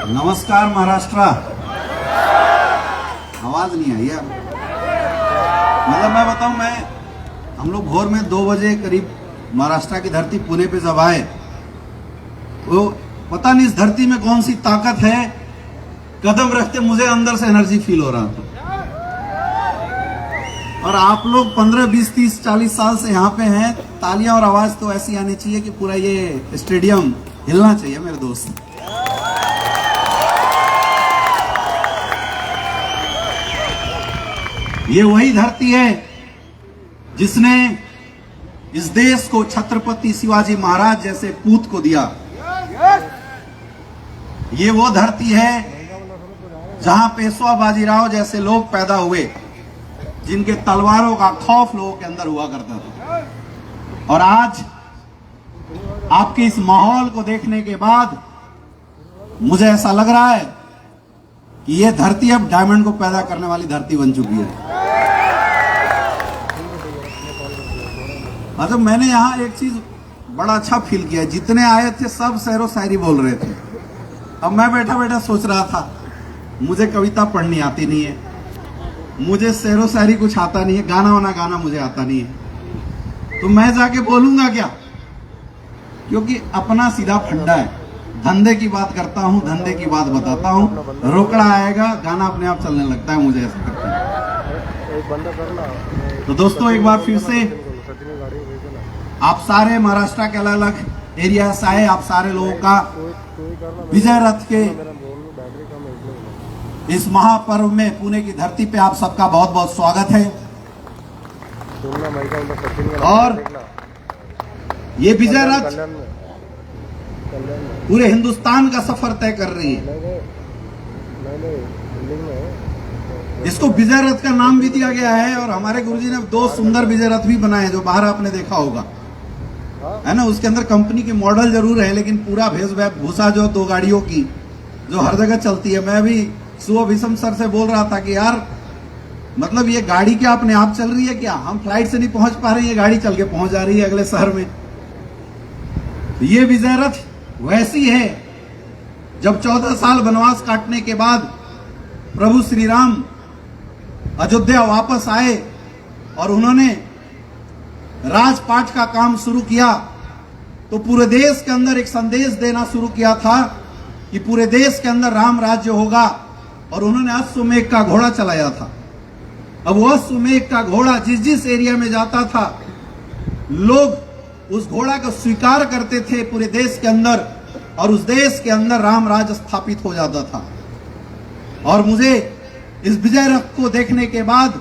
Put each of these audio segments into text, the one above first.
नमस्कार महाराष्ट्र। आवाज नहीं आई यार। मतलब मैं बताऊं, हम लोग भोर में 2 बजे करीब महाराष्ट्र की धरती पुणे पे जब आए, वो पता नहीं इस धरती में कौन सी ताकत है, कदम रखते मुझे अंदर से एनर्जी फील हो रहा था। और आप लोग 15, 20, 30, 40 साल से यहाँ पे हैं, तालियां और आवाज तो ऐसी आनी चाहिए कि पूरा ये स्टेडियम हिलना चाहिए मेरे दोस्त। ये वही धरती है जिसने इस देश को छत्रपति शिवाजी महाराज जैसे पूत को दिया। ये वो धरती है जहां पेशवा बाजीराव जैसे लोग पैदा हुए, जिनके तलवारों का खौफ लोगों के अंदर हुआ करता था। और आज आपके इस माहौल को देखने के बाद मुझे ऐसा लग रहा है कि ये धरती अब डायमंड को पैदा करने वाली धरती बन चुकी है। मतलब मैंने यहाँ एक चीज बड़ा अच्छा फील किया, जितने आए थे सब शेरो शायरी बोल रहे थे। अब मैं बैठा बैठा सोच रहा था, मुझे कविता पढ़नी आती नहीं है, मुझे शेरो शायरी कुछ आता नहीं है, गाना वाना गाना मुझे आता नहीं है, तो मैं जाके बोलूंगा क्या? क्योंकि अपना सीधा फंडा है, धंधे की बात करता हूँ, धंधे की बात बताता हूँ, रोकड़ा आएगा, गाना अपने आप चलने लगता है, मुझे ऐसा करता है। तो दोस्तों एक बार फिर से आप सारे महाराष्ट्र के अलग अलग एरिया से आए, आप सारे लोगों का विजय रथ के इस महापर्व में पुणे की धरती पे आप सबका बहुत बहुत स्वागत है। और ये विजय रथ पूरे हिंदुस्तान का सफर तय कर रही है। इसको विजय रथ का नाम भी दिया गया है, और हमारे गुरुजी ने 2 सुंदर विजय रथ भी बनाए जो बाहर आपने देखा होगा, है ना। उसके अंदर कंपनी के मॉडल जरूर है, लेकिन पूरा भेष भूषा जो 2 गाड़ियों की जो हर जगह चलती है। मैं भी सुबह विषम सर से बोल रहा था कि यार मतलब ये गाड़ी क्या अपने आप चल रही है क्या? हम फ्लाइट से नहीं पहुंच पा रहे, ये गाड़ी चल के पहुंच जा रही है अगले शहर में। तो ये विजय रथ वैसी है जब 14 साल वनवास काटने के बाद प्रभु श्री राम अयोध्या वापस आए और उन्होंने राजपाट का काम शुरू किया, तो पूरे देश के अंदर एक संदेश देना शुरू किया था कि पूरे देश के अंदर राम राज्य होगा। और उन्होंने अश्वमेघ का घोड़ा चलाया था। अब वो अश्वमेघ का घोड़ा जिस जिस एरिया में जाता था, लोग उस घोड़ा को स्वीकार करते थे पूरे देश के अंदर, और उस देश के अंदर राम राज्य स्थापित हो जाता था। और मुझे इस विजय रथ को देखने के बाद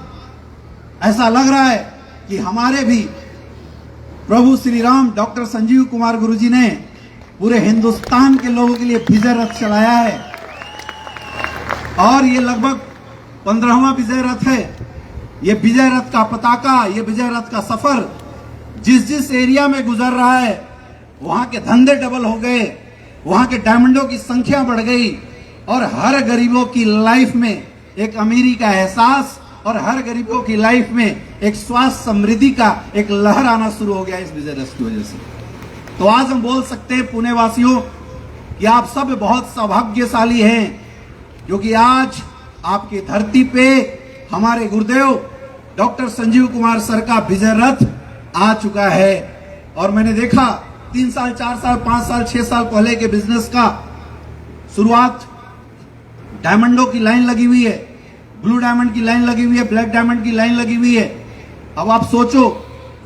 ऐसा लग रहा है कि हमारे भी प्रभु श्री राम डॉक्टर संजीव कुमार गुरुजी ने पूरे हिंदुस्तान के लोगों के लिए विजय रथ चलाया है। और ये लगभग 15वां विजय रथ है। ये विजय रथ का पताका, ये विजय रथ का सफर जिस जिस एरिया में गुजर रहा है, वहां के धंधे डबल हो गए, वहां के डायमंडों की संख्या बढ़ गई, और हर गरीबों की लाइफ में एक अमीरी का एहसास, और हर गरीबों की लाइफ में एक स्वास्थ्य समृद्धि का एक लहर आना शुरू हो गया इस विजय रथ की वजह से। तो आज हम बोल सकते हैं पुणे वासियों कि आप सब बहुत सौभाग्यशाली हैं, क्योंकि आज आपकी धरती पे हमारे गुरुदेव डॉक्टर संजीव कुमार सर का विजय रथ आ चुका है। और मैंने देखा 3 साल, 4 साल, 5 साल, 6 साल पहले के बिजनेस का शुरुआत, डायमंडों की लाइन लगी हुई है, ब्लू डायमंड की लाइन लगी हुई है, ब्लैक डायमंड की लाइन लगी हुई है। अब आप सोचो,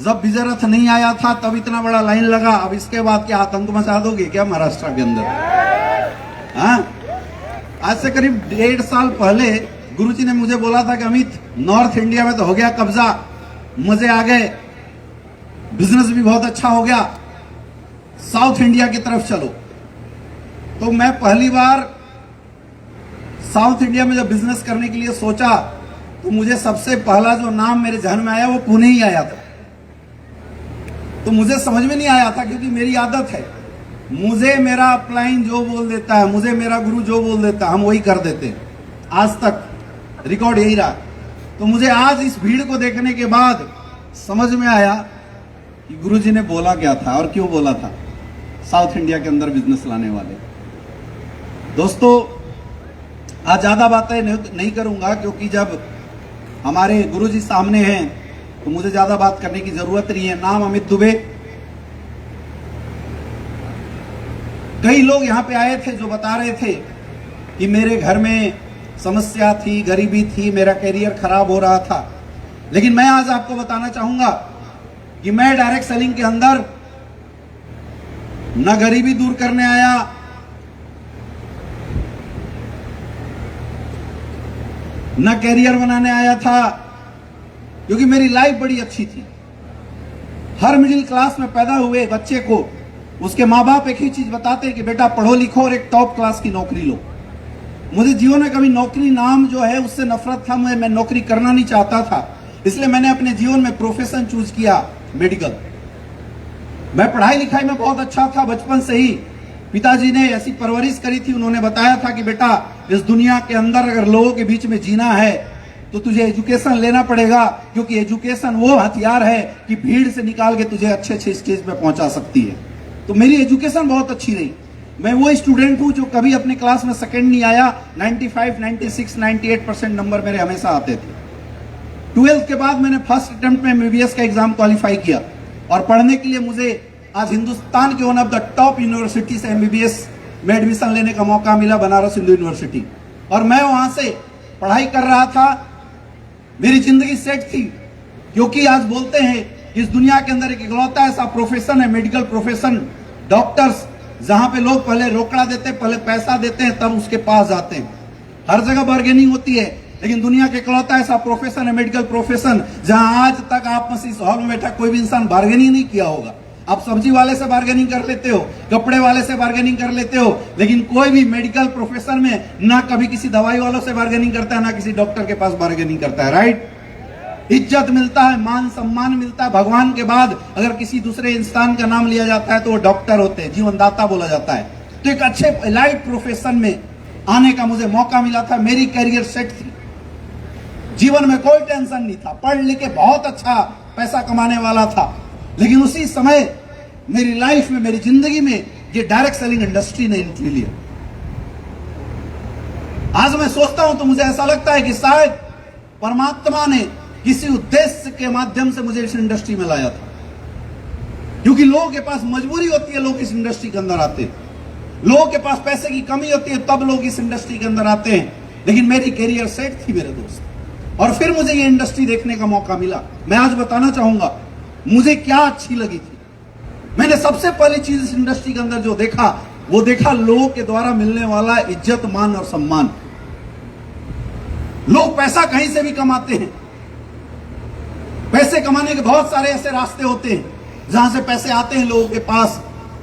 जब विजय रथ नहीं आया था तब इतना बड़ा लाइन लगा, अब इसके बाद क्या आतंक मचा दोगे क्या महाराष्ट्र के अंदर? हाँ, आज से करीब 1.5 साल पहले गुरुजी ने मुझे बोला था कि अमित, नॉर्थ इंडिया में तो हो गया कब्जा, मजे आ गए, बिजनेस भी बहुत अच्छा हो गया, साउथ इंडिया की तरफ चलो। तो मैं पहली बार साउथ इंडिया में जब बिजनेस करने के लिए सोचा, तो मुझे सबसे पहला जो नाम मेरे ध्यान में आया वो पुणे ही आया था। तो मुझे समझ में नहीं आया था, क्योंकि मेरी आदत है, मुझे मेरा अपलाइन जो बोल देता है, मुझे मेरा गुरु जो बोल देता है, हम वही कर देते हैं। आज तक रिकॉर्ड यही रहा। तो मुझे आज इस भीड़ को देखने के बाद समझ में आया कि गुरुजी ने बोला क्या था और क्यों बोला था साउथ इंडिया के अंदर बिजनेस लाने वाले। दोस्तों, आज ज्यादा बातें नहीं करूंगा क्योंकि जब हमारे गुरुजी सामने हैं तो मुझे ज्यादा बात करने की जरूरत नहीं है। नाम अमित दुबे। कई लोग यहां पे आए थे जो बता रहे थे कि मेरे घर में समस्या थी, गरीबी थी, मेरा करियर खराब हो रहा था। लेकिन मैं आज आपको बताना चाहूंगा कि मैं डायरेक्ट सेलिंग के अंदर न गरीबी दूर करने आया, न कैरियर बनाने आया था, क्योंकि मेरी लाइफ बड़ी अच्छी थी। हर मिडिल क्लास में पैदा हुए बच्चे को उसके माँ बाप एक ही चीज बताते हैं कि बेटा पढ़ो लिखो और एक टॉप क्लास की नौकरी लो। मुझे जीवन में कभी नौकरी नाम जो है उससे नफरत था, मैं नौकरी करना नहीं चाहता था। इसलिए मैंने अपने जीवन में प्रोफेशन चूज किया, मेडिकल। मैं पढ़ाई लिखाई में बहुत अच्छा था बचपन से ही। पिताजी ने ऐसी परवरिश करी थी, उन्होंने बताया था कि बेटा इस दुनिया के अंदर अगर लोगों के बीच में जीना है तो तुझे एजुकेशन लेना पड़ेगा, क्योंकि एजुकेशन वो हथियार है कि भीड़ से निकाल के तुझे अच्छे अच्छे स्टेज पे पहुंचा सकती है। तो मेरी एजुकेशन बहुत अच्छी रही। मैं वो स्टूडेंट हूं जो कभी अपने क्लास में सेकंड नहीं आया। 95, 96, 98% नंबर मेरे हमेशा आते थे। 12th के बाद मैंने फर्स्ट अटेम्प्ट में एमबीबीएस का एग्जाम क्वालिफाई किया और पढ़ने के लिए मुझे आज हिंदुस्तान के one of the top university से एमबीबीएस में एडमिशन लेने का मौका मिला, बनारस हिंदू यूनिवर्सिटी। और मैं वहां से पढ़ाई कर रहा था। मेरी जिंदगी सेट थी, क्योंकि आज बोलते हैं इस दुनिया के अंदर एक इकलौता ऐसा प्रोफेशन है, मेडिकल प्रोफेशन, डॉक्टर्स, जहां पे लोग पहले रोकड़ा देते हैं, पहले पैसा देते हैं, तब उसके पास जाते हैं। हर जगह बार्गेनिंग होती है, लेकिन दुनिया के इकलौता ऐसा प्रोफेशन है मेडिकल प्रोफेशन जहां आज तक आप इस हॉल में बैठा कोई भी इंसान बार्गेनिंग नहीं किया होगा। आप सब्जी वाले से बार्गेनिंग कर लेते हो, कपड़े वाले से बार्गेनिंग कर लेते हो, लेकिन कोई भी मेडिकल प्रोफेशन में ना कभी किसी दवाई वालों से बार्गेनिंग करता है, ना किसी डॉक्टर के पास बार्गेनिंग करता है। राइट? इज्जत मिलता है, मान सम्मान मिलता है। भगवान के बाद अगर किसी दूसरे इंसान का नाम लिया जाता है तो वो डॉक्टर होते हैं, जीवनदाता बोला जाता है। तो एक अच्छे एलाइड प्रोफेशन में आने का मुझे मौका मिला था। मेरी करियर सेट थी, जीवन में कोई टेंशन नहीं था, पढ़ लिख के बहुत अच्छा पैसा कमाने वाला था। लेकिन उसी समय मेरी लाइफ में, मेरी जिंदगी में ये डायरेक्ट सेलिंग इंडस्ट्री ने एंट्री लिया। आज मैं सोचता हूं तो मुझे ऐसा लगता है कि शायद परमात्मा ने किसी उद्देश्य के माध्यम से मुझे इस इंडस्ट्री में लाया था, क्योंकि लोगों के पास मजबूरी होती है, लोग इस इंडस्ट्री के अंदर आते हैं। लोगों के पास पैसे की कमी होती है, तब लोग इस इंडस्ट्री के अंदर आते हैं। लेकिन मेरी कैरियर सेट थी मेरे दोस्त, और फिर मुझे ये इंडस्ट्री देखने का मौका मिला। मैं आज बताना चाहूंगा मुझे क्या अच्छी लगी थी। मैंने सबसे पहली चीज इस इंडस्ट्री के अंदर जो देखा, वो देखा लोगों के द्वारा मिलने वाला इज्जत, मान और सम्मान। लोग पैसा कहीं से भी कमाते हैं, पैसे कमाने के बहुत सारे ऐसे रास्ते होते हैं जहां से पैसे आते हैं लोगों के पास,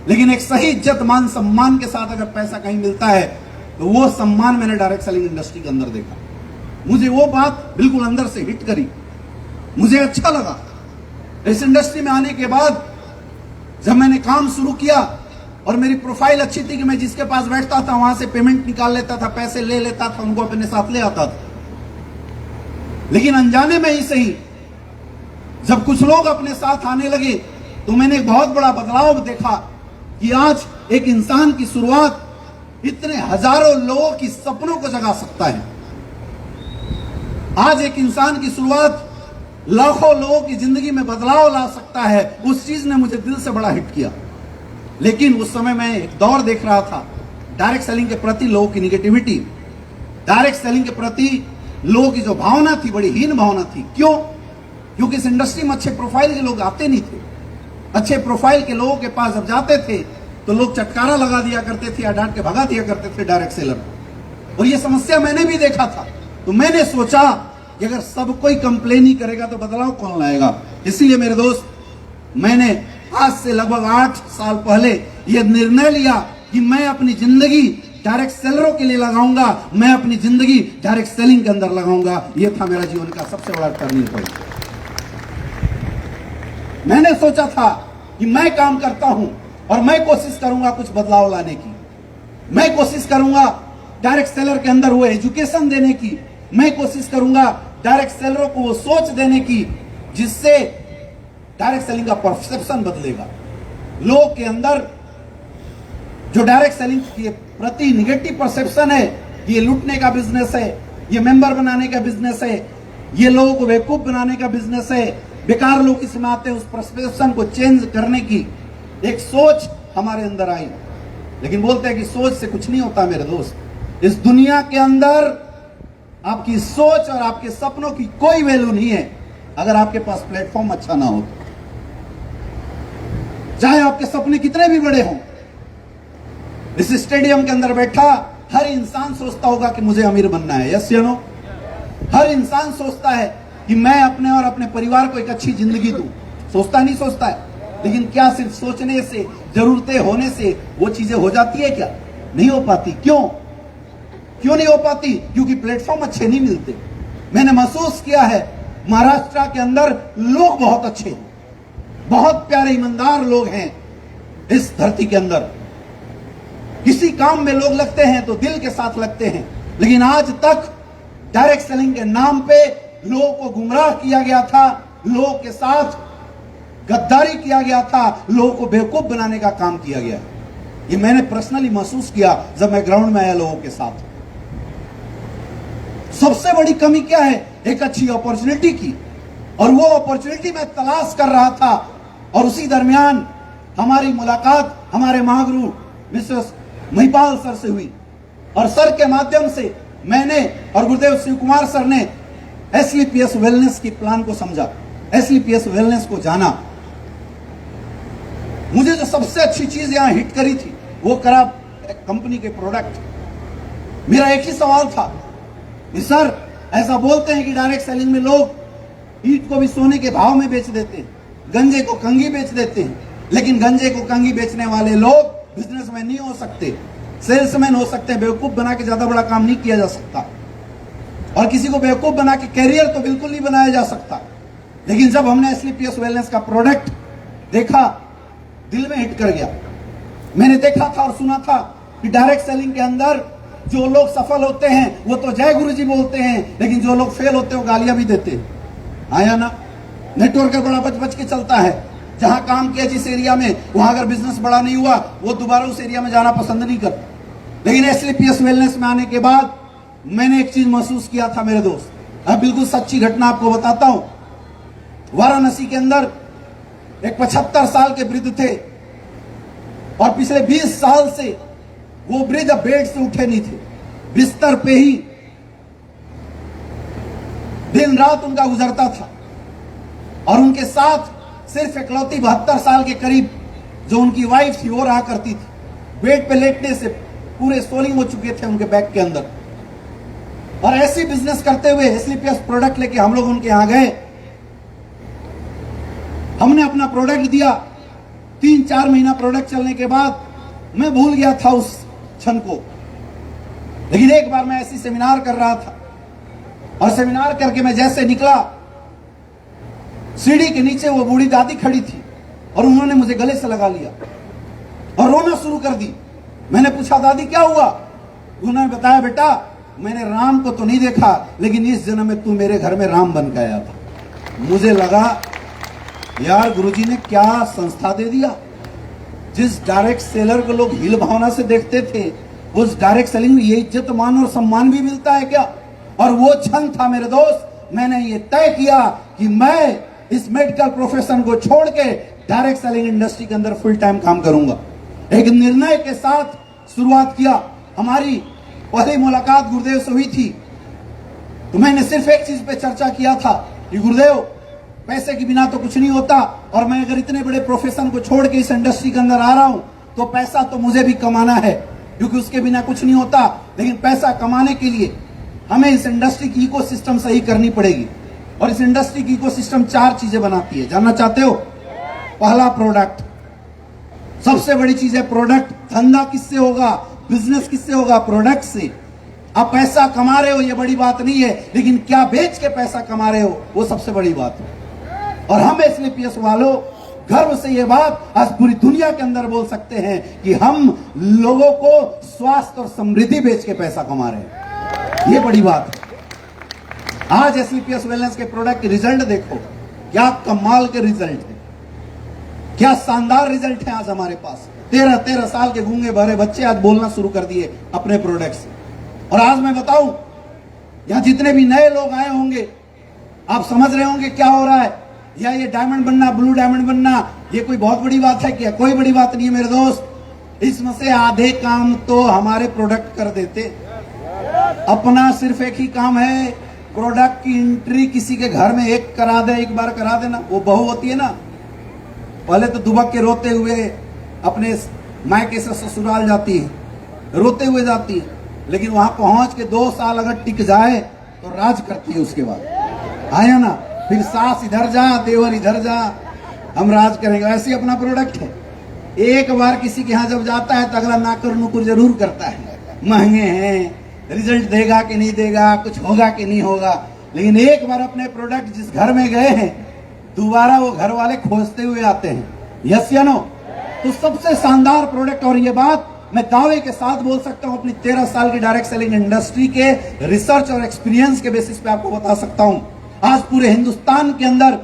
लेकिन एक सही इज्जत, मान, सम्मान के साथ अगर पैसा कहीं मिलता है तो वो सम्मान मैंने डायरेक्ट सेलिंग इंडस्ट्री के अंदर देखा। मुझे वो बात बिल्कुल अंदर से हिट करी, मुझे अच्छा लगा। इस इंडस्ट्री में आने के बाद जब मैंने काम शुरू किया और मेरी प्रोफाइल अच्छी थी कि मैं जिसके पास बैठता था वहां से पेमेंट निकाल लेता था, पैसे ले लेता था, उनको अपने साथ ले आता था। लेकिन अनजाने में ही सही जब कुछ लोग अपने साथ आने लगे तो मैंने एक बहुत बड़ा बदलाव देखा कि आज एक इंसान की शुरुआत इतने हजारों लोगों की सपनों को जगा सकता है। आज एक इंसान की शुरुआत लाखों लोगों की जिंदगी में बदलाव ला सकता है। उस चीज ने मुझे दिल से बड़ा हिट किया। लेकिन उस समय मैं एक दौर देख रहा था डायरेक्ट सेलिंग के प्रति लोगों की निगेटिविटी, डायरेक्ट सेलिंग के प्रति लोगों की जो भावना थी, बड़ी हीन भावना थी। क्यों? क्योंकि इस इंडस्ट्री में अच्छे प्रोफाइल के लोग आते नहीं थे। अच्छे प्रोफाइल के लोगों के पास जब जाते थे तो लोग चटकारा लगा दिया करते थे या डांट के भगा दिया करते थे डायरेक्ट सेलर। और ये समस्या मैंने भी देखा था। तो मैंने सोचा कि अगर सब कोई कंप्लेन ही करेगा तो बदलाव कौन लाएगा। इसीलिए मेरे दोस्त, मैंने आज से लगभग 8 साल पहले यह निर्णय लिया कि मैं अपनी जिंदगी डायरेक्ट सेलरों के लिए लगाऊंगा, मैं अपनी जिंदगी डायरेक्ट सेलिंग के अंदर लगाऊंगा। यह था मेरा जीवन का सबसे बड़ा टर्निंग पॉइंट। मैंने सोचा था कि मैं काम करता हूं और मैं कोशिश करूंगा कुछ बदलाव लाने की। मैं कोशिश करूंगा डायरेक्ट सेलर के अंदर वो एजुकेशन देने की। मैं कोशिश करूंगा डायरेक्ट सेलरों को वो सोच देने की जिससे डायरेक्ट सेलिंग का परसेप्शन बदलेगा। लोग के अंदर जो डायरेक्ट सेलिंग की प्रति निगेटिव परसेप्शन है कि ये लूटने का बिजनेस है, ये मेंबर बनाने का बिजनेस है, ये लोगों को बेवकूफ बनाने का बिजनेस है, बेकार लोग इसमें आते हैं, उस परसेप्शन को चेंज करने की एक सोच हमारे अंदर आई। लेकिन बोलते हैं कि सोच से कुछ नहीं होता मेरे दोस्त। इस दुनिया के अंदर आपकी सोच और आपके सपनों की कोई वैल्यू नहीं है अगर आपके पास प्लेटफॉर्म अच्छा ना हो। चाहे आपके सपने कितने भी बड़े हों, इस स्टेडियम के अंदर बैठा हर इंसान सोचता होगा कि मुझे अमीर बनना है। यस या नो? हर इंसान सोचता है कि मैं अपने और अपने परिवार को एक अच्छी जिंदगी दूं। सोचता नहीं सोचता है? लेकिन क्या सिर्फ सोचने से, जरूरतें होने से वो चीजें हो जाती है क्या? नहीं हो पाती। क्यों नहीं हो पाती? क्योंकि प्लेटफॉर्म अच्छे नहीं मिलते। मैंने महसूस किया है महाराष्ट्र के अंदर लोग बहुत अच्छे हैं, बहुत प्यारे ईमानदार लोग हैं। इस धरती के अंदर किसी काम में लोग लगते हैं तो दिल के साथ लगते हैं, लेकिन आज तक डायरेक्ट सेलिंग के नाम पे लोगों को गुमराह किया गया था, लोगों के साथ गद्दारी किया गया था, लोगों को बेवकूफ बनाने का काम किया गया। ये मैंने पर्सनली महसूस किया जब मैं ग्राउंड में आया लोगों के साथ। सबसे बड़ी कमी क्या है? एक अच्छी अपॉर्चुनिटी की, और वो अपॉर्चुनिटी मैं तलाश कर रहा था। और उसी दरमियान हमारी मुलाकात हमारे महागुरु मिस्टर महिपाल सर से हुई, और सर के माध्यम से मैंने और गुरुदेव शिव कुमार सर ने एसलीपीएस वेलनेस की प्लान को समझा, एसलीपीएस वेलनेस को जाना। मुझे जो सबसे अच्छी चीज यहां हिट करी थी वो करा कंपनी के प्रोडक्ट। मेरा एक ही सवाल था कि सर, ऐसा बोलते हैं कि डायरेक्ट सेलिंग में लोग ईंट को भी सोने के भाव में बेच देते हैं, गंजे को कंघी बेच देते हैं, लेकिन गंजे को कंघी बेचने वाले लोग बिजनेसमैन नहीं हो सकते, सेल्समैन हो सकते हैं। बेवकूफ बना के ज्यादा बड़ा काम नहीं किया जा सकता, और किसी को बेवकूफ बना के कैरियर तो बिल्कुल नहीं बनाया जा सकता। लेकिन जब हमने एसलीपीएस वेलनेस का प्रोडक्ट देखा, दिल में हिट कर गया। मैंने देखा था और सुना था कि डायरेक्ट सेलिंग के अंदर जो लोग सफल होते हैं वो तो जय गुरु जी बोलते हैं, लेकिन जो लोग फेल होते हैं वो गालियां भी देते हैं। आया ना? नेटवर्क बड़ा बच बच के चलता है। जहां काम किया जिस एरिया में, वहां अगर बिजनेस बड़ा नहीं हुआ वो दोबारा उस एरिया में जाना पसंद नहीं करता। लेकिन एसलीपीएस वेलनेस में आने के बाद मैंने एक चीज महसूस किया था मेरे दोस्त। अब बिल्कुल सच्ची घटना आपको बताता हूं। वाराणसी के अंदर एक 75 साल के वृद्ध थे, और पिछले 20 साल से वो वृद्ध बेड से उठे नहीं थे, बिस्तर पे ही दिन रात उनका गुजरता था। और उनके साथ सिर्फ इकलौती 72 साल के करीब जो उनकी वाइफ थी वो रहा करती थी। बेड पे लेटने से पूरे सोलिंग हो चुके थे उनके बैक के अंदर। और ऐसी बिजनेस करते हुए एसलीपीएस प्रोडक्ट लेके हम लोग उनके यहां गए। हमने अपना प्रोडक्ट दिया। 3-4 महीना प्रोडक्ट चलने के बाद मैं भूल गया था उस क्षण को। लेकिन एक बार मैं ऐसी सेमिनार कर रहा था, और सेमिनार करके मैं जैसे निकला, सीढ़ी के नीचे वो बूढ़ी दादी खड़ी थी, और उन्होंने मुझे गले से लगा लिया और रोना शुरू कर दी। मैंने पूछा, दादी क्या हुआ? उन्होंने बताया, बेटा मैंने राम को तो नहीं देखा, लेकिन इस जन्म में तू मेरे घर में राम बन के आया था। मुझे लगा यार गुरुजी ने क्या संस्था दे दिया। जिस डायरेक्ट सेलर को लोग हिल भावना से देखते थे, उस डायरेक्ट सेलिंग में ये इज्जत मान और सम्मान भी मिलता है क्या? और वो क्षण था मेरे दोस्त, मैंने ये तय किया कि मैं इस मेडिकल प्रोफेशन को छोड़ के डायरेक्ट सेलिंग इंडस्ट्री के अंदर फुल टाइम काम करूंगा। एक निर्णय के साथ शुरुआत किया। हमारी पहली मुलाकात गुरुदेव से हुई थी, तो मैंने सिर्फ एक चीज पे चर्चा किया था कि गुरुदेव, पैसे के बिना तो कुछ नहीं होता, और मैं अगर इतने बड़े प्रोफेशन को छोड़ के इस इंडस्ट्री के अंदर आ रहा हूं तो पैसा तो मुझे भी कमाना है, क्योंकि उसके बिना कुछ नहीं होता। लेकिन पैसा कमाने के लिए हमें इस इंडस्ट्री की इकोसिस्टम सही करनी पड़ेगी, और इस इंडस्ट्री की इकोसिस्टम 4 चीजें बनाती है। जानना चाहते हो? पहला, प्रोडक्ट। सबसे बड़ी चीज है प्रोडक्ट। धंधा किससे होगा, बिजनेस किससे होगा? प्रोडक्ट से। आप पैसा कमा रहे हो ये बड़ी बात नहीं है, लेकिन क्या बेच के पैसा कमा रहे हो वो सबसे बड़ी बात है। और हम एसलीपीएस वालों गर्व से ये बात आज पूरी दुनिया के अंदर बोल सकते हैं कि हम लोगों को स्वास्थ्य और समृद्धि बेच के पैसा कमा रहे हैं। ये बड़ी बात है। आज एसलीपीएस वेलनेस के प्रोडक्ट के रिजल्ट देखो, क्या कमाल के रिजल्ट है, क्या शानदार रिजल्ट है आज हमारे पास। 13-13 साल के गूंगे बहरे बच्चे आज बोलना शुरू कर दिए अपने प्रोडक्ट से। और आज मैं बताऊं, यहां जितने भी नए लोग आए होंगे, आप समझ रहे होंगे क्या हो रहा है। या ये डायमंड बनना, ब्लू डायमंड बनना, ये कोई बहुत बड़ी बात है क्या? कोई बड़ी बात नहीं है मेरे दोस्त। इसमें से आधे काम तो हमारे प्रोडक्ट कर देते। अपना सिर्फ एक ही काम है, प्रोडक्ट की एंट्री किसी के घर में एक करा दे, एक बार करा देना। वो बहू होती है ना, पहले तो दुबक के रोते हुए अपने मायके से ससुराल जाती है, रोते हुए जाती है, लेकिन वहां पहुंच के 2 साल अगर टिक जाए तो राज करती है। उसके बाद आया ना, फिर सास इधर जा, देवर इधर जा, हम राज करेंगे। ऐसे अपना प्रोडक्ट है। एक बार किसी के यहाँ जब जाता है तो अगला नाकर नुकुर जरूर करता है, महंगे हैं, रिजल्ट देगा कि नहीं देगा, कुछ होगा कि नहीं होगा। लेकिन एक बार अपने प्रोडक्ट जिस घर में गए हैं, दोबारा वो घर वाले खोजते हुए आते हैं। यस या नो? तो सबसे शानदार प्रोडक्ट, और ये बात मैं दावे के साथ बोल सकता हूं, अपनी 13 साल की डायरेक्ट सेलिंग इंडस्ट्री के रिसर्च और एक्सपीरियंस के बेसिस पे आपको बता सकता हूं। आज पूरे हिंदुस्तान के अंदर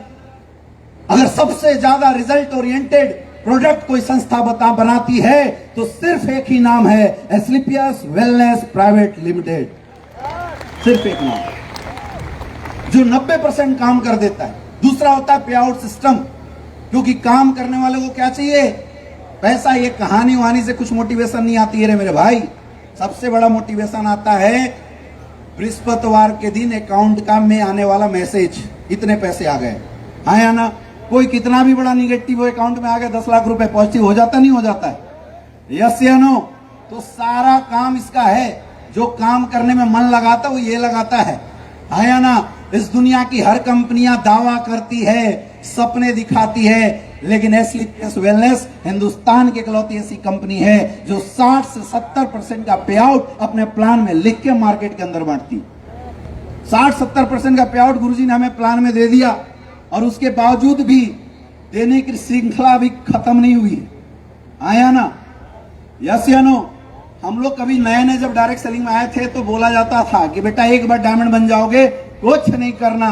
अगर सबसे ज्यादा रिजल्ट ओरिएंटेड प्रोडक्ट कोई संस्था बनाती है तो सिर्फ एक ही नाम है, एस्क्लेपियस वेलनेस प्राइवेट लिमिटेड। सिर्फ एक नाम जो 90% काम कर देता है। दूसरा होता है पे आउट सिस्टम, क्योंकि काम करने वाले को क्या चाहिए? पैसा। ये कहानी वहानी से कुछ मोटिवेशन नहीं आती है रे मेरे भाई। सबसे बड़ा मोटिवेशन आता है बृहस्पतिवार के दिन अकाउंट का में आने वाला मैसेज, इतने पैसे आ गए। आया ना? कोई कितना भी बड़ा निगेटिव अकाउंट में आ गया, 10 लाख रुपए पॉजिटिव हो जाता नहीं हो जाता है? यस या नो? तो सारा काम इसका है। जो काम करने में मन लगाता वो ये लगाता है। आया ना? इस दुनिया की हर कंपनियां दावा करती है, सपने दिखाती है, लेकिन एस्क्लेपियस वेलनेस हिंदुस्तान की इकलौती ऐसी कंपनी है जो 60 से 70% का पे आउट अपने प्लान में लिख के मार्केट के अंदर बांटती। 60-70% का पे आउट गुरुजी ने हमें प्लान में दे दिया, और उसके बावजूद भी देने की श्रृंखला अभी खत्म नहीं हुई। आया ना? यस या नो? हम लोग कभी नए नए जब डायरेक्ट सेलिंग में आए थे तो बोला जाता था कि बेटा एक बार डायमंड बन जाओगे, कुछ नहीं करना,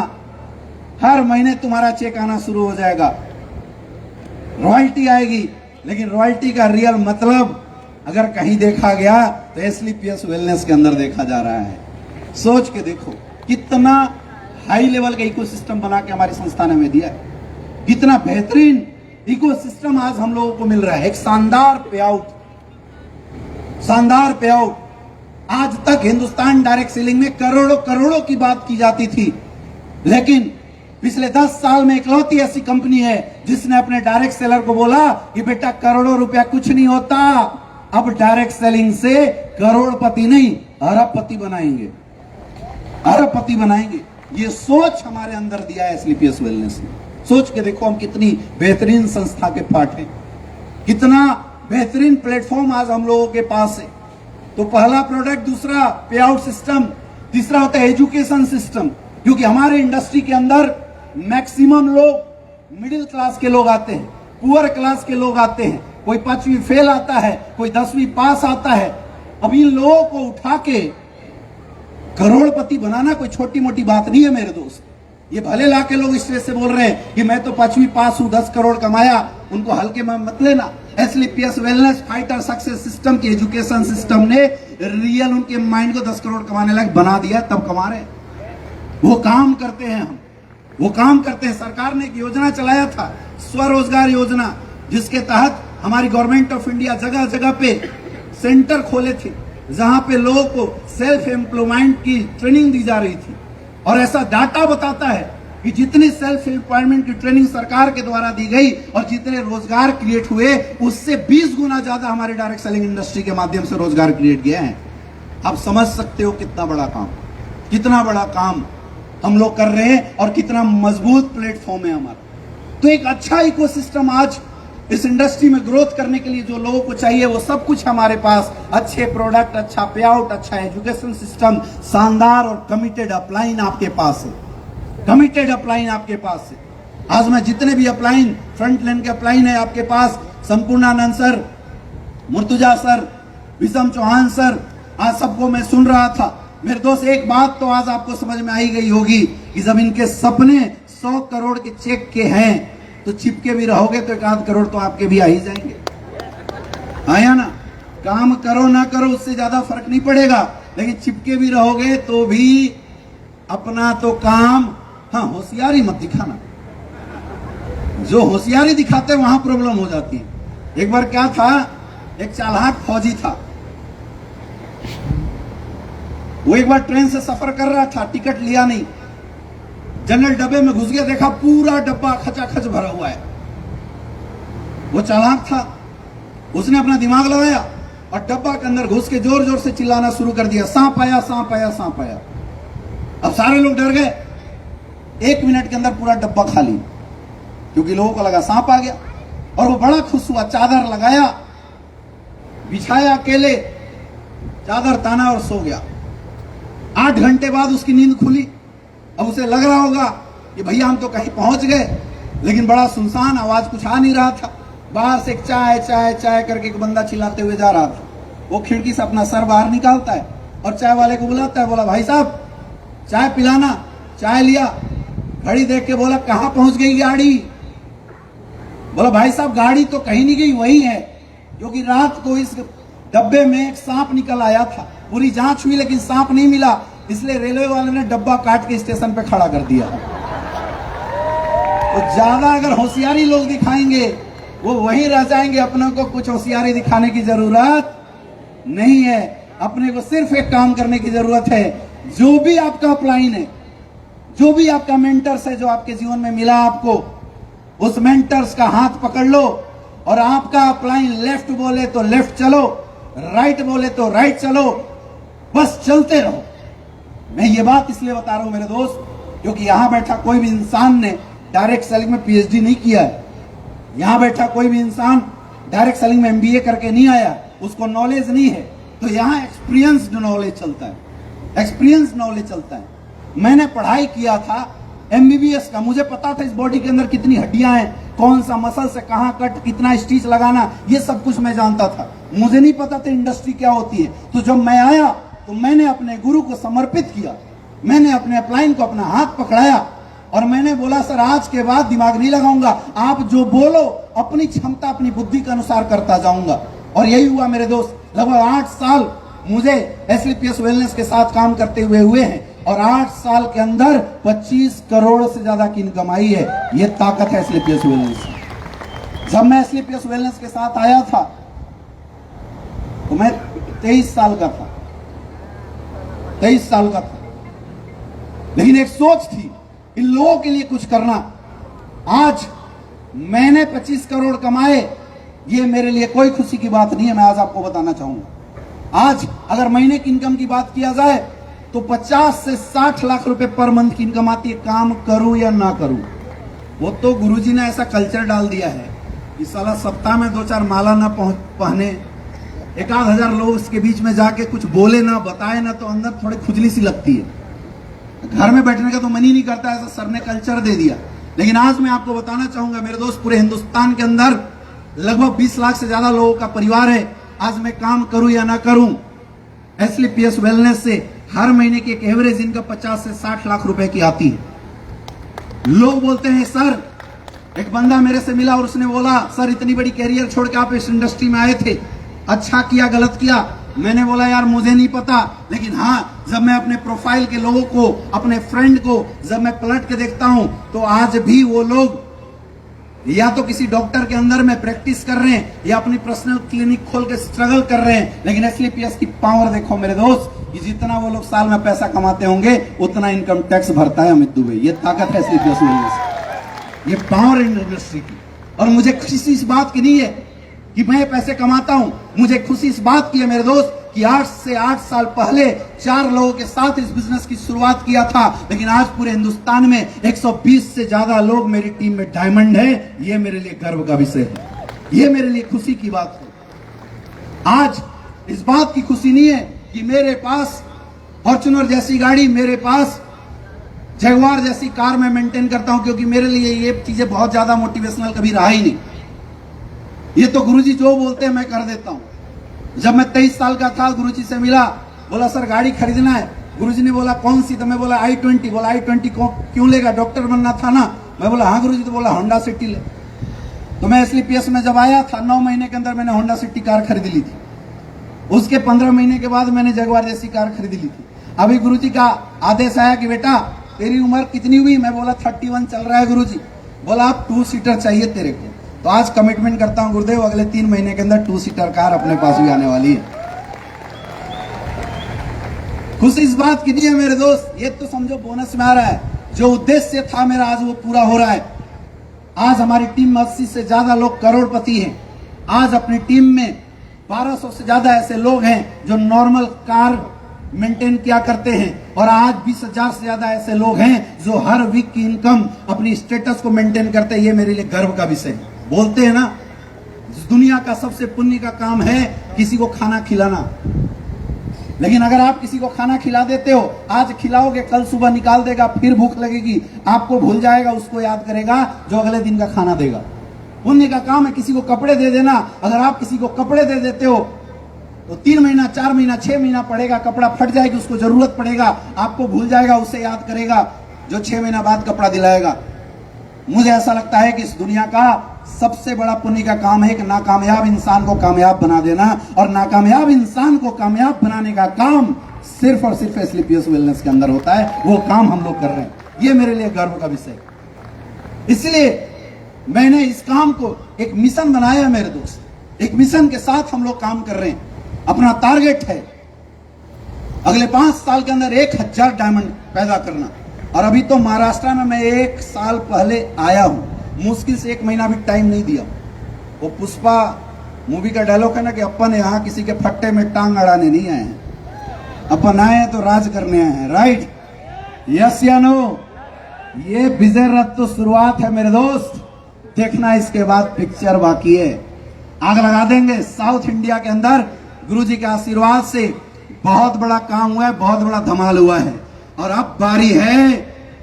हर महीने तुम्हारा चेक आना शुरू हो जाएगा, रॉयल्टी आएगी। लेकिन रॉयल्टी का रियल मतलब अगर कहीं देखा गया तो एस्क्लेपियस वेलनेस के अंदर देखा जा रहा है। सोच के देखो कितना हाई लेवल का इकोसिस्टम बना के हमारी संस्था ने हमें दिया है। कितना बेहतरीन इकोसिस्टम आज हम लोगों को मिल रहा है। एक शानदार पे आउट, शानदार पे आउट। आज तक हिंदुस्तान डायरेक्ट सेलिंग में करोड़ों करोड़ों की बात की जाती थी, लेकिन पिछले 10 साल में इकलौती ऐसी कंपनी है जिसने अपने डायरेक्ट सेलर को बोला कि बेटा करोड़ों रुपया कुछ नहीं होता, अब डायरेक्ट सेलिंग से करोड़पति नहीं अरबपति बनाएंगे, अरबपति बनाएंगे। ये सोच हमारे अंदर दिया है एस्क्लेपियस वेलनेस ने। सोच के देखो हम कितनी बेहतरीन संस्था के पार्ट हैं, कितना बेहतरीन प्लेटफॉर्म आज हम लोगों के पास है। तो पहला प्रोडक्ट, दूसरा पे आउट सिस्टम, तीसरा होता है एजुकेशन सिस्टम। क्योंकि हमारे इंडस्ट्री के अंदर मैक्सिमम लोग मिडिल क्लास के लोग आते हैं, पुअर क्लास के लोग आते हैं। कोई 5वीं फेल आता है, कोई 10वीं पास आता है। अब इन लोगों को उठा के करोड़पति बनाना कोई छोटी मोटी बात नहीं है मेरे दोस्त। ये भले लाके लोग स्टेज से बोल रहे हैं कि मैं तो 5वीं पास हूं, 10 करोड़ कमाया, उनको हल्के में मत लेना। Asclepius wellness fighter success system की एजुकेशन सिस्टम ने रियल उनके माइंड को 10 करोड़ कमाने लायक बना दिया, तब कमा रहे हैं। वो काम करते हैं, हम वो काम करते हैं। सरकार ने एक योजना चलाया था, स्वरोजगार योजना, जिसके तहत हमारी गवर्नमेंट ऑफ इंडिया जगह जगह पे सेंटर खोले थे जहां पे लोगों को सेल्फ एम्प्लॉयमेंट की ट्रेनिंग दी जा रही थी। और ऐसा डाटा बताता है कि जितनी सेल्फ एम्प्लॉयमेंट की ट्रेनिंग सरकार के द्वारा दी गई और जितने रोजगार क्रिएट हुए, उससे 20 गुना ज्यादा हमारे डायरेक्ट सेलिंग इंडस्ट्री के माध्यम से रोजगार क्रिएट किए हैं। आप समझ सकते हो कितना बड़ा काम, कितना बड़ा काम हम लोग कर रहे हैं और कितना मजबूत प्लेटफॉर्म है हमारा। तो एक अच्छा इकोसिस्टम आज इस इंडस्ट्री में ग्रोथ करने के लिए जो लोगों को चाहिए वो सब कुछ हमारे पास। अच्छे प्रोडक्ट, अच्छा पे आउट, अच्छा एजुकेशन सिस्टम, शानदार और कमिटेड अपलाइन आपके पास है, कमिटेड अपलाइन आपके पास है। आज मैं जितने भी अपलाइन, फ्रंट लाइन के अपलाइन है आपके पास, संपूर्णानंद सर, मुर्तुजा सर, विषम चौहान सर, आज सबको मैं सुन रहा था। मेरे दोस्त एक बात तो आज आपको समझ में आई गई होगी कि जब इनके सपने 100 करोड़ के चेक के हैं तो चिपके भी रहोगे तो 1 आध करोड़ तो आपके भी आ ही जाएंगे। आया ना, काम करो ना करो उससे ज्यादा फर्क नहीं पड़ेगा, लेकिन चिपके भी रहोगे तो भी अपना तो काम, हाँ होशियारी मत दिखाना। जो होशियारी दिखाते वहां प्रॉब्लम हो जाती है। एक बार क्या था, एक चालाक फौजी था, वो एक बार ट्रेन से सफर कर रहा था, टिकट लिया नहीं, जनरल डब्बे में घुस गया, देखा पूरा डब्बा खचाखच भरा हुआ है। वो चालाक था, उसने अपना दिमाग लगाया और डब्बा के अंदर घुस के जोर जोर से चिल्लाना शुरू कर दिया, सांप आया सांप आया सांप आया। अब सारे लोग डर गए, 1 मिनट के अंदर पूरा डब्बा खाली, क्योंकि लोगों को लगा सांप आ गया। और वो बड़ा खुश हुआ, चादर लगाया, बिछाया, अकेले चादर ताना और सो गया। 8 घंटे बाद उसकी नींद खुली। अब उसे लग रहा होगा कि भैया हम तो कहीं पहुंच गए, लेकिन बड़ा सुनसान, आवाज कुछ आ नहीं रहा था। बाहर से एक चाय चाय चाय करके एक बंदा चिल्लाते हुए जा रहा था। वो खिड़की से अपना सर बाहर निकालता है और चाय वाले को बुलाता है, बोला भाई साहब चाय पिलाना। चाय लिया, घड़ी देख के बोला कहां पहुंच गई गाड़ी। बोला भाई साहब गाड़ी तो कहीं नहीं गई, वही है, क्योंकि रात को इस डब्बे में एक सांप निकल आया था। पूरी जांच हुई लेकिन सांप नहीं मिला, इसलिए रेलवे वाले ने डब्बा काट के स्टेशन पे खड़ा कर दिया। तो ज्यादा अगर होशियारी लोग दिखाएंगे वो वहीं रह जाएंगे। अपने को कुछ होशियारी दिखाने की जरूरत नहीं है। अपने को सिर्फ एक काम करने की जरूरत है, जो भी आपका अपलाइन है, जो भी आपका मेंटर्स है, जो आपके जीवन में मिला आपको, उस मेंटर्स का हाथ पकड़ लो और आपका अपलाइन लेफ्ट बोले तो लेफ्ट चलो, राइट बोले तो राइट चलो, बस चलते रहो। मैं ये बात इसलिए बता रहा हूं मेरे दोस्त, क्योंकि यहां बैठा कोई भी इंसान ने डायरेक्ट सेलिंग में पीएचडी नहीं किया है। यहां बैठा कोई भी इंसान डायरेक्ट सेलिंग में एमबीए करके नहीं आया, उसको नॉलेज नहीं है। तो यहां एक्सपीरियंस्ड नॉलेज चलता है, एक्सपीरियंस नॉलेज चलता है। मैंने पढ़ाई किया था एमबीबीएस का, मुझे पता था इस बॉडी के अंदर कितनी हड्डियां हैं, कौन सा मसल से कहां कट, कितना स्टिच लगाना, ये सब कुछ मैं जानता था। मुझे नहीं पता था इंडस्ट्री क्या होती है। तो जब मैं आया तो मैंने अपने गुरु को समर्पित किया, मैंने अपने अपलाइन को अपना हाथ पकड़ाया और मैंने बोला सर आज के बाद दिमाग नहीं लगाऊंगा, आप जो बोलो अपनी क्षमता अपनी बुद्धि के अनुसार करता जाऊंगा। और यही हुआ मेरे दोस्त। लगभग 8 साल मुझे एसलीपीएस वेलनेस के साथ काम करते हुए हैं और 8 साल के अंदर 25 करोड़ से ज्यादा की इनकम आई है। ये ताकत है एसलीपीएस वेलनेस। जब मैं एसलीपीएस वेलनेस के साथ आया था तो मैं 23 साल का था, 23 साल का था, लेकिन एक सोच थी इन लोगों के लिए कुछ करना। आज मैंने 25 करोड़ कमाए, ये मेरे लिए कोई खुशी की बात नहीं है। मैं आज आपको बताना चाहूंगा, आज अगर महीने की इनकम की बात किया जाए तो 50 से 60 लाख रुपए पर मंथ की इनकम आती है। काम करूं या ना करूं, वो तो गुरुजी ने ऐसा कल्चर डाल दिया है कि साला सप्ताह में 2-4 माला ना पहने, 1-आध हजार लोग इसके बीच में जाके कुछ बोले ना, बताए ना, तो अंदर थोड़ी खुजली सी लगती है। घर में बैठने का तो मन ही नहीं करता, ऐसा सर ने कल्चर दे दिया। लेकिन आज मैं आपको बताना चाहूंगा मेरे दोस्त, पूरे हिंदुस्तान के अंदर लगभग 20 लाख से ज्यादा लोगों का परिवार है। आज मैं काम करूं या ना करूं, एसलीपीएस वेलनेस से हर महीने की एक एवरेज इनकम 50 से 60 लाख रुपए की आती है। लोग बोलते हैं सर, एक बंदा मेरे से मिला और उसने बोला सर इतनी बड़ी कैरियर छोड़ के आप इस इंडस्ट्री में आए थे, अच्छा किया गलत किया। मैंने बोला यार मुझे नहीं पता, लेकिन हाँ जब मैं अपने प्रोफाइल के लोगों को, अपने फ्रेंड को जब मैं पलट के देखता हूं तो आज भी वो लोग या तो किसी डॉक्टर के अंदर में प्रैक्टिस कर रहे हैं या अपनी पर्सनल क्लिनिक खोल के स्ट्रगल कर रहे हैं। लेकिन एसलीपीएस की पावर देखो मेरे दोस्त, कि जितना वो लोग साल में पैसा कमाते होंगे उतना इनकम टैक्स भरता है अमित दुबे। ये ताकत है एसलीपीएस में, ये पावर इंडस्ट्री की। और मुझे खुशी इस बात की नहीं है कि मैं पैसे कमाता हूं, मुझे खुशी इस बात की है मेरे दोस्त कि 8 से 8 साल पहले 4 लोगों के साथ इस बिजनेस की शुरुआत किया था, लेकिन आज पूरे हिंदुस्तान में 120 से ज्यादा लोग मेरी टीम में डायमंड है। ये मेरे लिए गर्व का विषय है, ये मेरे लिए खुशी की बात है। आज इस बात की खुशी नहीं है कि मेरे पास फॉर्च्यूनर जैसी गाड़ी, मेरे पास जगुआर जैसी कार मैं मेंटेन करता हूं, क्योंकि मेरे लिए ये चीजें बहुत ज्यादा मोटिवेशनल कभी रहा ही नहीं। ये तो गुरुजी जो बोलते हैं मैं कर देता हूं। जब मैं 23 साल का था गुरुजी से मिला, बोला सर गाड़ी खरीदना है। गुरुजी ने बोला कौन सी, तो मैं बोला i20। बोला i20 क्यों लेगा, डॉक्टर बनना था ना। मैं बोला हाँ गुरुजी, तो बोला होंडा सिटी ले। तो मैं एसलीपीएस में जब आया था 9 महीने के अंदर मैंने होंडा सिटी कार खरीद ली थी। उसके 15 महीने के बाद मैंने जगुआर जैसी कार खरीद ली थी। अभी गुरुजी का आदेश आया कि बेटा तेरी उम्र कितनी हुई? मैं बोला 31 चल रहा है गुरुजी। बोला आप 2 सीटर चाहिए तेरे को। तो आज कमिटमेंट करता हूं गुरुदेव, अगले 3 महीने के अंदर 2 सीटर कार अपने पास भी आने वाली है। खुशी इस बात की नहीं है मेरे दोस्त, ये तो समझो बोनस में आ रहा है। जो उद्देश्य था मेरा आज वो पूरा हो रहा है। आज हमारी टीम में 80 से ज्यादा लोग करोड़पति हैं। आज अपनी टीम में 1200 से ज्यादा ऐसे लोग हैं जो नॉर्मल कार मेंटेन किया करते हैं, और आज 20,000 से ज्यादा ऐसे लोग हैं जो हर वीक की इनकम अपनी स्टेटस को मेंटेन करते हैं। ये मेरे लिए गर्व का विषय है। बोलते हैं ना, दुनिया का सबसे पुण्य का काम है किसी को खाना खिलाना। लेकिन अगर आप किसी को खाना खिला देते हो, आज खिलाओगे, कल सुबह निकाल देगा, फिर भूख लगेगी, आपको भूल जाएगा, उसको याद करेगा जो अगले दिन का खाना देगा। पुण्य का काम है किसी को कपड़े दे देना। अगर आप किसी को कपड़े दे देते हो तो 3 महीना, 4 महीना, 6 महीना पड़ेगा, कपड़ा फट जाएगी, उसको जरूरत पड़ेगा, आपको भूल जाएगा, उसे याद करेगा जो 6 महीना बाद कपड़ा दिलाएगा। मुझे ऐसा लगता है कि इस दुनिया का सबसे बड़ा पुण्य का काम है कि नाकामयाब इंसान को कामयाब बना देना, और नाकामयाब इंसान को कामयाब बनाने का काम सिर्फ और सिर्फ एसलीपीएस वेलनेस के अंदर होता है। वो काम हम लोग कर रहे हैं। ये मेरे लिए गर्व का विषय है। इसलिए मैंने इस काम को एक मिशन बनाया है मेरे दोस्त। एक मिशन के साथ हम लोग काम कर रहे हैं। अपना टारगेट है अगले 5 साल के अंदर 1000 डायमंड पैदा करना। और अभी तो महाराष्ट्र में मैं 1 साल पहले आया हूं, मुश्किल से 1 महीना भी टाइम नहीं दिया। वो पुष्पा मूवी का डायलॉग है ना कि अपन यहाँ किसी के फट्टे में टांग अड़ाने नहीं आए हैं, अपन आए हैं तो राज करने आए हैं। राइट? यस या नो? ये विजय रथ तो शुरुआत है मेरे दोस्त। देखना इसके बाद पिक्चर बाकी है। आग लगा देंगे। साउथ इंडिया के अंदर गुरुजी के आशीर्वाद से बहुत बड़ा काम हुआ है, बहुत बड़ा धमाल हुआ है। और अब बारी है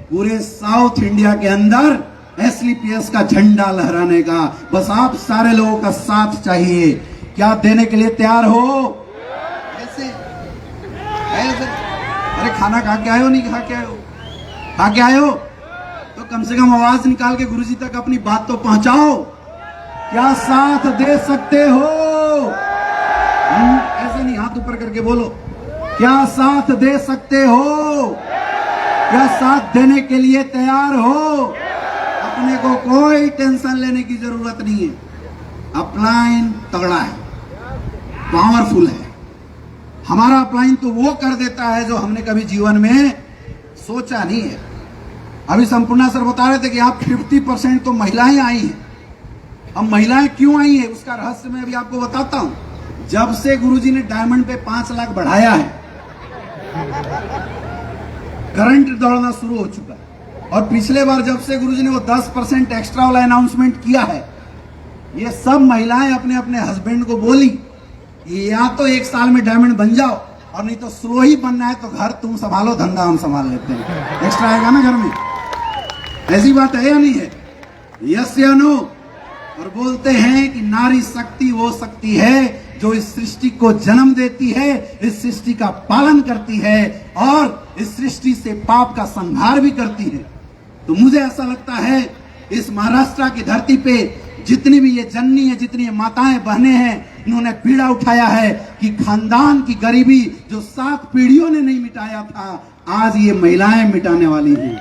पूरे साउथ इंडिया के अंदर एसलीपीएस का झंडा लहराने का। बस आप सारे लोगों का साथ चाहिए। क्या देने के लिए तैयार हो? ऐसे ऐसे अरे खाना खा के आए हो? नहीं खा के आए हो? खा के आए हो तो कम से कम आवाज निकाल के गुरुजी तक अपनी बात तो पहुंचाओ। क्या साथ दे सकते हो? ऐसे नहीं, हाथ ऊपर करके बोलो। क्या साथ दे सकते हो? क्या साथ देने के लिए तैयार हो? अपने को कोई टेंशन लेने की जरूरत नहीं है। अपलाइन तगड़ा है, पावरफुल है। हमारा अपलाइन तो वो कर देता है जो हमने कभी जीवन में सोचा नहीं है। अभी संपूर्णा सर बता रहे थे कि आप 50% तो महिलाएं आई हैं। अब महिलाएं क्यों आई हैं उसका रहस्य मैं अभी आपको बताता हूं। जब से गुरुजी ने डायमंड पे 5 लाख बढ़ाया है, करंट दौड़ना शुरू हो चुका है। और पिछले बार जब से गुरुजी ने वो 10% एक्स्ट्रा वाला अनाउंसमेंट किया है, ये सब महिलाएं अपने अपने हस्बैंड को बोली या तो 1 साल में डायमंड बन जाओ, और नहीं तो स्लो ही बनना है तो घर तुम संभालो, धंधा हम संभाल लेते हैं। एक्स्ट्रा आएगा ना घर में। ऐसी बात है या नहीं है? यस या नो? और बोलते हैं कि नारी शक्ति वो शक्ति है जो इस सृष्टि को जन्म देती है, इस सृष्टि का पालन करती है और इस सृष्टि से पाप का संहार भी करती है। तो मुझे ऐसा लगता है इस महाराष्ट्र की धरती पे जितनी भी ये जननी है, जितनी ये माताएं बहनें हैं, इन्होंने पीड़ा उठाया है कि खानदान की गरीबी जो 7 पीढ़ियों ने नहीं मिटाया था, आज ये महिलाएं मिटाने वाली हैं।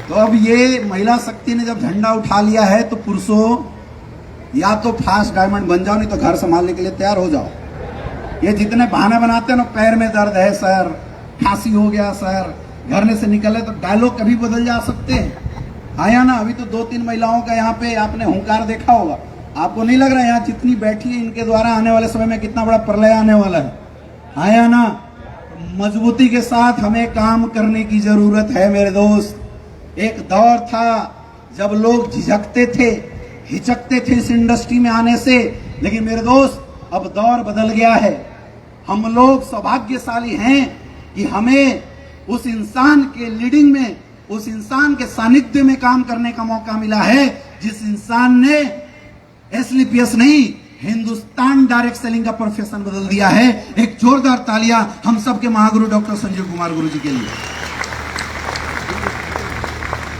तो अब ये महिला शक्ति ने जब झंडा उठा लिया है तो पुरुषों या तो फास्ट डायमंड बन जाओ, नहीं तो घर संभालने के लिए तैयार हो जाओ। ये जितने बहाने बनाते हैं ना, पैर में दर्द है सर, खांसी हो गया सर, घर से निकले, तो डायलॉग कभी बदल जा सकते हैं। आया ना? अभी तो 2-3 महिलाओं का यहाँ पे आपने हुंकार देखा होगा। आपको नहीं लग रहा है यहाँ जितनी बैठी है इनके द्वारा आने वाले समय में कितना बड़ा प्रलय आने वाला है? आया ना? मजबूती के साथ हमें काम करने की जरूरत है मेरे दोस्त। एक दौर था जब लोग झिझकते थे, हिचकते थे इस इंडस्ट्री में आने से, लेकिन मेरे दोस्त अब दौर बदल गया है। हम लोग सौभाग्यशाली हैं कि हमें उस इंसान के लीडिंग में, उस इंसान के सानिध्य में काम करने का मौका मिला है जिस इंसान ने एसलीपीएस नहीं, हिंदुस्तान डायरेक्ट सेलिंग का प्रोफेशन बदल दिया है। एक जोरदार तालियां हम सबके महागुरु डॉक्टर संजीव कुमार गुरु जी के लिए।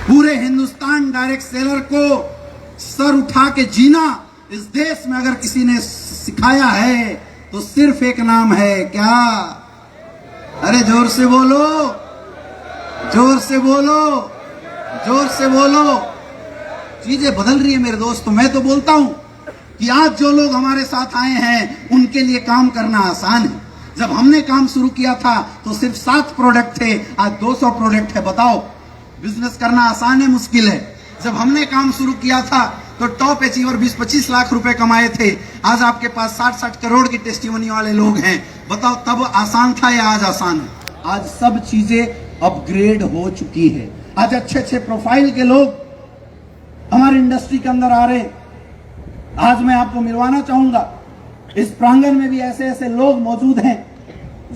पूरे हिंदुस्तान डायरेक्ट सेलर को सर उठा के जीना इस देश में अगर किसी ने सिखाया है तो सिर्फ एक नाम है, क्या? अरे जोर से बोलो, जोर से बोलो, जोर से बोलो। चीजें बदल रही है मेरे दोस्त। तो मैं तो बोलता हूं कि आज जो लोग हमारे साथ आए हैं उनके लिए काम करना आसान है। जब हमने काम शुरू किया था तो सिर्फ 7 प्रोडक्ट थे, आज 200 प्रोडक्ट है। बताओ, बिजनेस करना आसान है मुश्किल है? जब हमने काम शुरू किया था तो टॉप अचीवर 20-25 लाख रुपए कमाए थे, आज आपके पास 60-60 करोड़ की टेस्टिमनी वाले लोग हैं। बताओ तब आसान था या आज आसान है? आज सब चीजें अपग्रेड हो चुकी है। आज अच्छे अच्छे प्रोफाइल के लोग हमारे इंडस्ट्री के अंदर आ रहे हैं। आज मैं आपको मिलवाना चाहूंगा, इस प्रांगण में भी ऐसे ऐसे लोग मौजूद हैं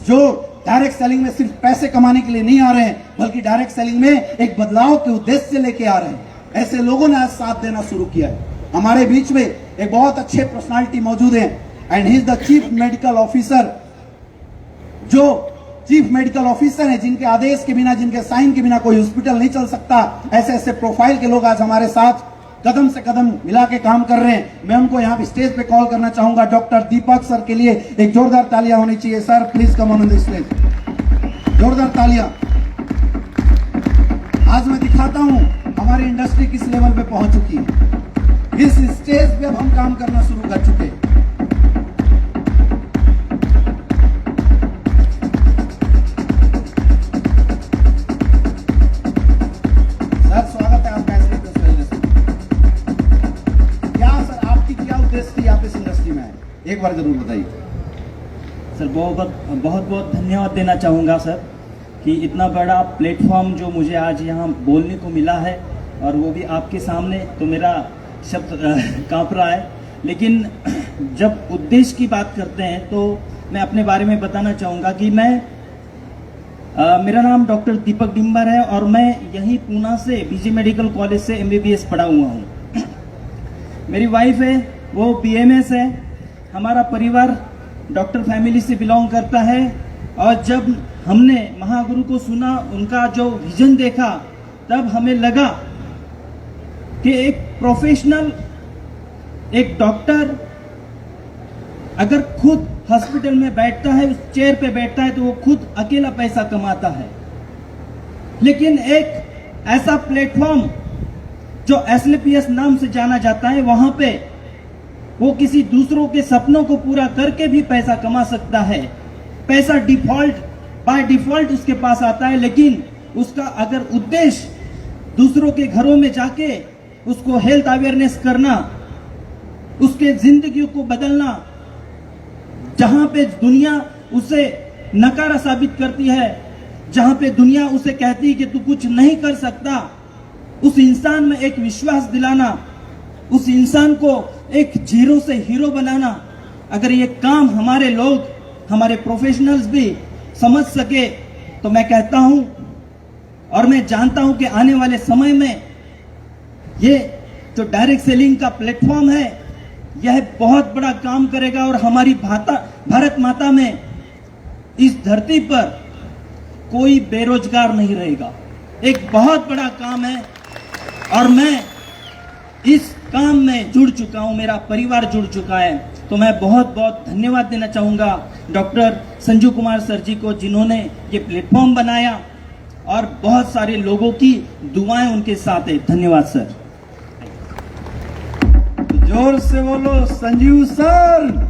जो डायरेक्ट सेलिंग में सिर्फ पैसे कमाने के लिए नहीं आ रहे हैं, बल्कि डायरेक्ट सेलिंग में एक बदलाव के उद्देश्य से लेके आ रहे हैं। ऐसे लोगों ने आज साथ देना शुरू किया है। हमारे बीच में एक बहुत अच्छे पर्सनालिटी मौजूद हैं and he is the chief medical officer, जो चीफ मेडिकल ऑफिसर हैं, जिनके आदेश के बिना, जिनके साइन के बिना कोई हॉस्पिटल नहीं चल सकता। ऐसे ऐसे प्रोफाइल के लोग आज हमारे साथ कदम से कदम मिला के काम कर रहे हैं। मैं उनको यहाँ पे स्टेज पे कॉल करना चाहूंगा। डॉक्टर दीपक सर के लिए एक जोरदार तालियां होनी चाहिए। Sir please come on the stage, जोरदार तालियां। आज मैं दिखाता हूं हमारी इंडस्ट्री किस लेवल पे पहुंच चुकी है। इस स्टेज पे अब हम काम करना शुरू कर चुके हैं। सर स्वागत है आपका इस इंडस्ट्री। क्या सर आपकी क्या उद्देश्य थी आप इस इंडस्ट्री में आए, एक बार जरूर बताइए। सर बहुत बहुत धन्यवाद देना चाहूँगा सर कि इतना बड़ा प्लेटफॉर्म जो मुझे आज यहाँ बोलने को मिला है, और वो भी आपके सामने, तो मेरा शब्द कांप रहा है। लेकिन जब उद्देश्य की बात करते हैं तो मैं अपने बारे में बताना चाहूँगा कि मेरा नाम डॉक्टर दीपक डिम्बर है और मैं यहीं पूना से बीजे मेडिकल कॉलेज से MBBS पढ़ा हुआ हूँ। मेरी वाइफ है वो BMS है। हमारा परिवार डॉक्टर फैमिली से बिलोंग करता है। और जब हमने महागुरु को सुना, उनका जो विजन देखा, तब हमें लगा कि एक प्रोफेशनल, एक डॉक्टर अगर खुद हॉस्पिटल में बैठता है, उस चेयर पे बैठता है, तो वो खुद अकेला पैसा कमाता है। लेकिन एक ऐसा प्लेटफॉर्म जो SLPS नाम से जाना जाता है, वहां पे वो किसी दूसरों के सपनों को पूरा करके भी पैसा कमा सकता है। पैसा बाय डिफॉल्ट उसके पास आता है, लेकिन उसका अगर उद्देश्य दूसरों के घरों में जाके उसको हेल्थ अवेयरनेस करना, उसके जिंदगी को बदलना, जहां पे दुनिया उसे नकारा साबित करती है, जहां पे दुनिया उसे कहती है कि तू कुछ नहीं कर सकता, उस इंसान में एक विश्वास दिलाना, उस इंसान को एक जीरो से हीरो बनाना, अगर ये काम हमारे लोग, हमारे प्रोफेशनल्स भी समझ सके, तो मैं कहता हूं और मैं जानता हूं कि आने वाले समय में ये जो डायरेक्ट सेलिंग का प्लेटफॉर्म है, यह बहुत बड़ा काम करेगा और हमारी भारत माता में, इस धरती पर कोई बेरोजगार नहीं रहेगा। एक बहुत बड़ा काम है और मैं इस काम में जुड़ चुका हूं, मेरा परिवार जुड़ चुका है। तो मैं बहुत बहुत धन्यवाद देना चाहूंगा डॉक्टर संजू कुमार सर जी को, जिन्होंने ये प्लेटफॉर्म बनाया, और बहुत सारे लोगों की दुआएं उनके साथ है। धन्यवाद सर। जोर से बोलो संजीव सर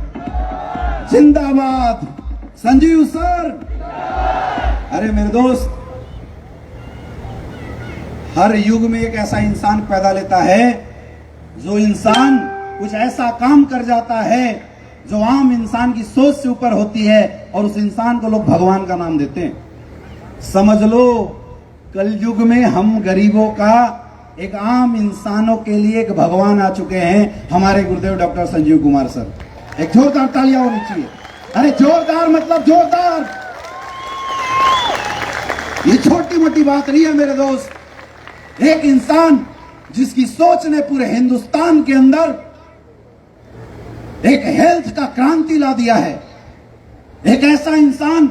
जिंदाबाद, संजीव सर। अरे मेरे दोस्त, हर युग में एक ऐसा इंसान पैदा लेता है जो इंसान कुछ ऐसा काम कर जाता है जो आम इंसान की सोच से ऊपर होती है, और उस इंसान को लोग भगवान का नाम देते हैं। समझ लो, कलयुग में हम गरीबों का, एक आम इंसानों के लिए एक भगवान आ चुके हैं, हमारे गुरुदेव डॉक्टर संजीव कुमार सर। एक जोरदार तालियां होनी चाहिए। अरे जोरदार मतलब जोरदार। ये छोटी मोटी बात नहीं है मेरे दोस्त। एक इंसान जिसकी सोच ने पूरे हिंदुस्तान के अंदर एक हेल्थ का क्रांति ला दिया है। एक ऐसा इंसान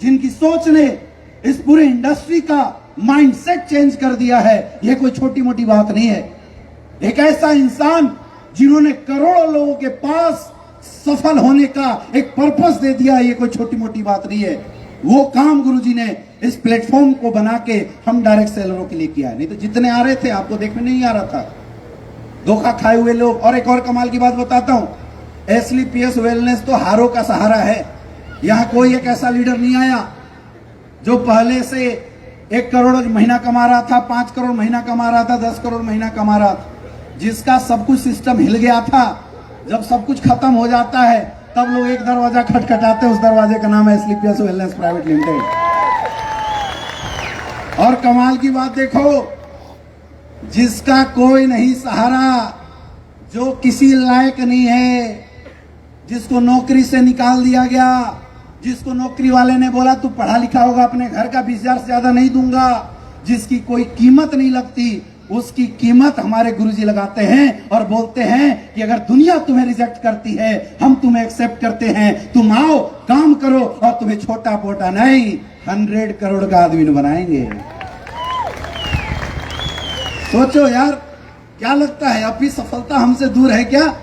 जिनकी सोच ने इस पूरे इंडस्ट्री का माइंडसेट चेंज कर दिया है। यह कोई छोटी मोटी बात नहीं है। एक ऐसा इंसान जिन्होंने करोड़ों लोगों के पास सफल होने का एक पर्पस दे दिया, ये कोई छोटी मोटी बात नहीं है। वो काम गुरुजी ने इस प्लेटफॉर्म को बना के हम डायरेक्ट सेलरों के लिए किया है। नहीं तो जितने आ रहे थे आपको देखने नहीं आ रहा था, धोखा खाए हुए लोग। और एक और कमाल की बात बताता हूं, एसलीपीएस वेलनेस तो हारों का सहारा है। यहां कोई एक ऐसा लीडर नहीं आया जो पहले से 1 करोड़ महीना कमा रहा था, 5 करोड़ महीना कमा रहा था, 10 करोड़ महीना कमा रहा था। जिसका सब कुछ सिस्टम हिल गया था, जब सब कुछ खत्म हो जाता है तब लोग एक दरवाजा खटखटाते हैं, उस दरवाजे का नाम है एसलीपीएस वेलनेस प्राइवेट लिमिटेड। और कमाल की बात देखो, जिसका कोई नहीं सहारा, जो किसी लायक नहीं है, जिसको नौकरी से निकाल दिया गया, जिसको नौकरी वाले ने बोला तू पढ़ा लिखा होगा, अपने घर का 20,000 से ज्यादा नहीं दूंगा, जिसकी कोई कीमत नहीं लगती, उसकी कीमत हमारे गुरुजी लगाते हैं और बोलते हैं कि अगर दुनिया तुम्हें रिजेक्ट करती है, हम तुम्हें एक्सेप्ट करते हैं, तुम आओ, काम करो और तुम्हें छोटा पोटा नहीं 100 करोड़ का आदमी बनाएंगे। सोचो यार, क्या लगता है अब भी सफलता हमसे दूर है क्या?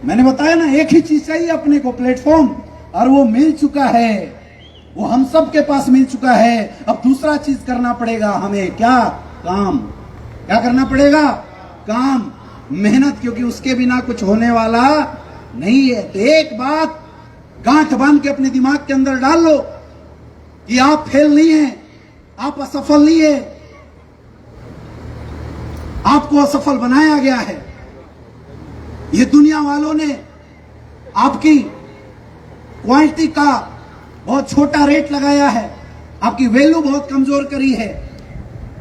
मैंने बताया ना, एक ही चीज चाहिए अपने को, प्लेटफॉर्म, और वो मिल चुका है, वो हम सब के पास मिल चुका है। अब दूसरा चीज करना पड़ेगा हमें, क्या? काम। क्या करना पड़ेगा? काम, मेहनत, क्योंकि उसके बिना कुछ होने वाला नहीं है। तो एक बात गांठ बांध के अपने दिमाग के अंदर डाल लो कि आप फेल नहीं हैं, आप असफल नहीं है, आपको असफल बनाया गया है। ये दुनिया वालों ने आपकी क्वालिटी का बहुत छोटा रेट लगाया है, आपकी वैल्यू बहुत कमजोर करी है।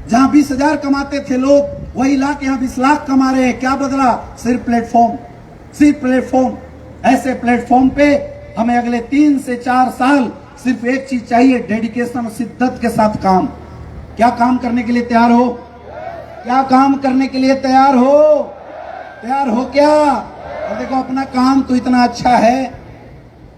जहां 20,000 कमाते थे लोग, वही लाख यहां 20 लाख कमा रहे हैं। क्या बदला? सिर्फ प्लेटफॉर्म, सिर्फ प्लेटफॉर्म। ऐसे प्लेटफॉर्म पे हमें अगले 3 से 4 साल सिर्फ एक चीज चाहिए, डेडिकेशन और शिद्दत के साथ काम। क्या काम करने के लिए तैयार हो? क्या काम करने के लिए तैयार हो? तैयार हो क्या? और देखो, अपना काम तो इतना अच्छा है,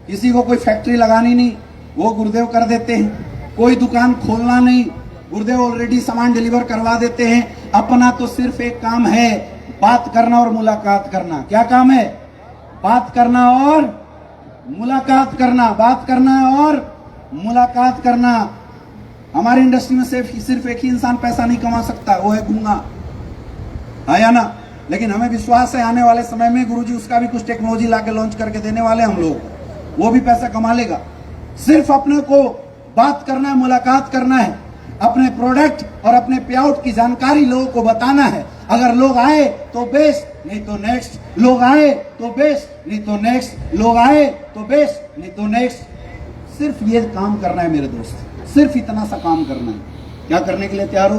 किसी को कोई फैक्ट्री लगानी नहीं, वो गुरुदेव कर देते हैं। कोई दुकान खोलना नहीं, गुरुदेव ऑलरेडी सामान डिलीवर करवा देते हैं। अपना तो सिर्फ एक काम है, बात करना और मुलाकात करना। क्या काम है? बात करना और मुलाकात करना, बात करना और मुलाकात करना। हमारी इंडस्ट्री में सिर्फ एक ही इंसान पैसा नहीं कमा सकता, वो है गूंगा, है या ना? लेकिन हमें विश्वास है आने वाले समय में गुरुजी उसका भी कुछ टेक्नोलॉजी लाके लॉन्च करके देने वाले हम लोग, वो भी पैसा कमा लेगा। सिर्फ अपने को बात करना है, मुलाकात करना है, अपने प्रोडक्ट और अपने पे आउट की जानकारी लोगों को बताना है। अगर लोग आए तो बेस्ट, नहीं तो नेक्स्ट, लोग आए तो बेस्ट, नहीं तो नेक्स्ट, लोग आए तो बेस्ट, नहीं तो नेक्स्ट। सिर्फ ये काम करना है मेरे दोस्त, सिर्फ इतना सा काम करना है। क्या करने के लिए तैयार हो?